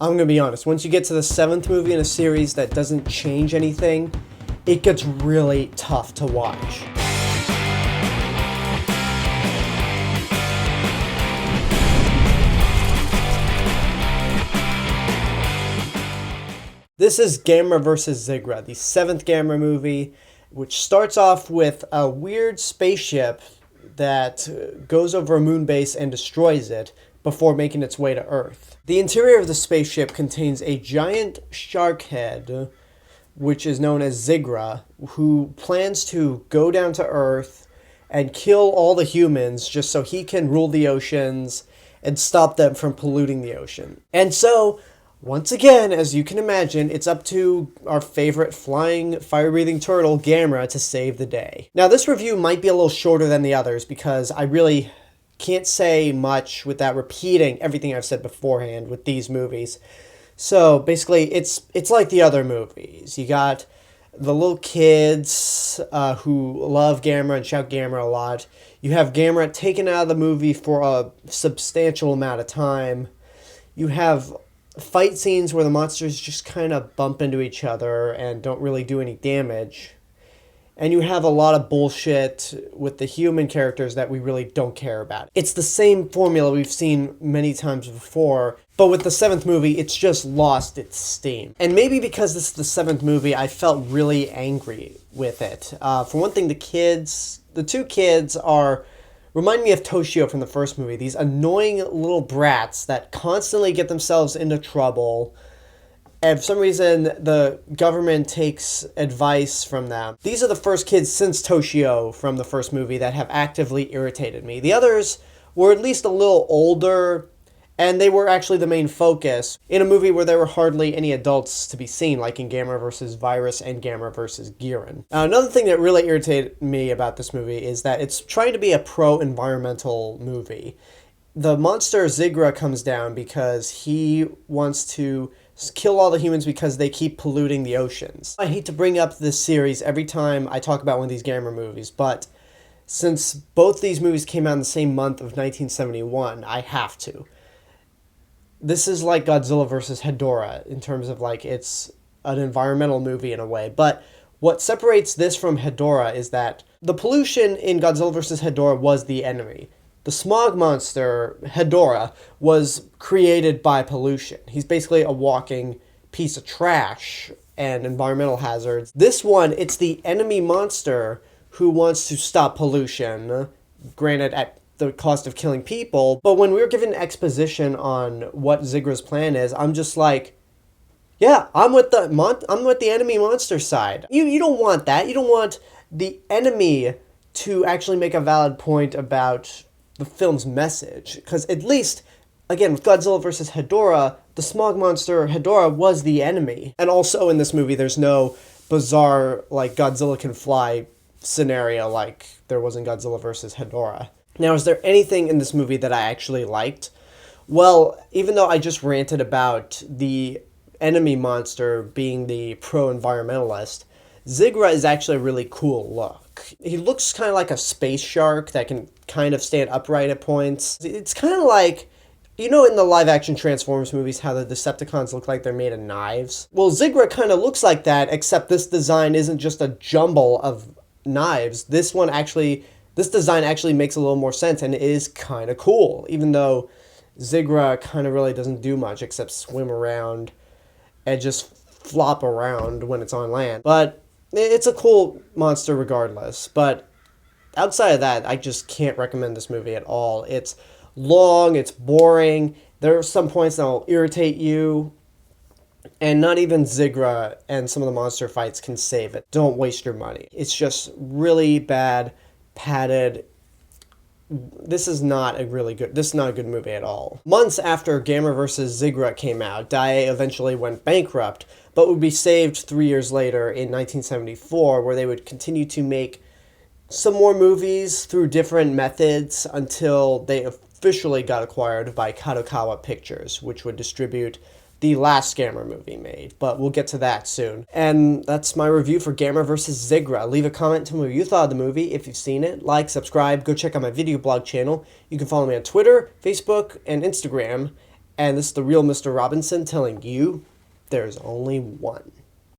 I'm gonna be honest, once you get to the 7th movie in a series that doesn't change anything, it gets really tough to watch. This is Gamera vs. Zigra, the 7th Gamera movie, which starts off with a weird spaceship that goes over a moon base and destroys it before making its way to Earth. The interior of the spaceship contains a giant shark head, which is known as Zigra, who plans to go down to Earth and kill all the humans just so he can rule the oceans and stop them from polluting the ocean. And so, once again, as you can imagine, it's up to our favorite flying, fire-breathing turtle, Gamera, to save the day. Now, this review might be a little shorter than the others because I really can't say much without repeating everything I've said beforehand with these movies. So, basically, it's like the other movies. You got the little kids who love Gamera and shout Gamera a lot. You have Gamera taken out of the movie for a substantial amount of time. You have fight scenes where the monsters just kind of bump into each other and don't really do any damage. And you have a lot of bullshit with the human characters that we really don't care about. It's the same formula we've seen many times before, but with the 7th movie, it's just lost its steam. And maybe because this is the 7th movie, I felt really angry with it. For one thing, the two kids remind me of Toshio from the first movie. These annoying little brats that constantly get themselves into trouble. And for some reason, the government takes advice from them. These are the first kids since Toshio from the first movie that have actively irritated me. The others were at least a little older, and they were actually the main focus in a movie where there were hardly any adults to be seen, like in Gamera vs. Virus and Gamera vs. Giran. Another thing that really irritated me about this movie is that it's trying to be a pro-environmental movie. The monster Zigra comes down because he wants to kill all the humans because they keep polluting the oceans. I hate to bring up this series every time I talk about one of these Gamera movies, but since both these movies came out in the same month of 1971, I have to. This is like Godzilla vs. Hedorah in terms of it's an environmental movie in a way, but what separates this from Hedorah is that the pollution in Godzilla vs. Hedorah was the enemy. The smog monster, Hedorah, was created by pollution. He's basically a walking piece of trash and environmental hazards. This one, it's the enemy monster who wants to stop pollution, granted at the cost of killing people. But when we were given exposition on what Zigra's plan is, I'm just like, yeah, I'm with the enemy monster side. You don't want that. You don't want the enemy to actually make a valid point about the film's message, because at least, again, with Godzilla vs. Hedorah, the smog monster Hedorah was the enemy. And also in this movie, there's no bizarre, Godzilla can fly scenario like there was in Godzilla vs. Hedorah. Now, is there anything in this movie that I actually liked? Well, even though I just ranted about the enemy monster being the pro-environmentalist, Zigra is actually a really cool look. He looks kind of like a space shark that can kind of stand upright at points. It's kind of like, in the live-action Transformers movies, how the Decepticons look like they're made of knives? Well, Zigra kind of looks like that, except this design isn't just a jumble of knives. This design actually makes a little more sense, and it is kind of cool, even though Zigra kind of really doesn't do much except swim around and just flop around when it's on land. But it's a cool monster regardless. But outside of that, I just can't recommend this movie at all. It's long, it's boring, there are some points that will irritate you, and not even Zigra and some of the monster fights can save it. Don't waste your money. It's just really bad, padded. This is not a good movie at all. Months after Gamera vs. Zigra came out, Daiei eventually went bankrupt, but would be saved 3 years later in 1974, where they would continue to make some more movies through different methods until they officially got acquired by Kadokawa Pictures, which would distribute the last Gamera movie made, but we'll get to that soon. And that's my review for Gamera vs. Zigra. Leave a comment, tell me what you thought of the movie, if you've seen it. Like, subscribe, go check out my video blog channel. You can follow me on Twitter, Facebook, and Instagram. And this is the real Mr. Robinson telling you there's only one.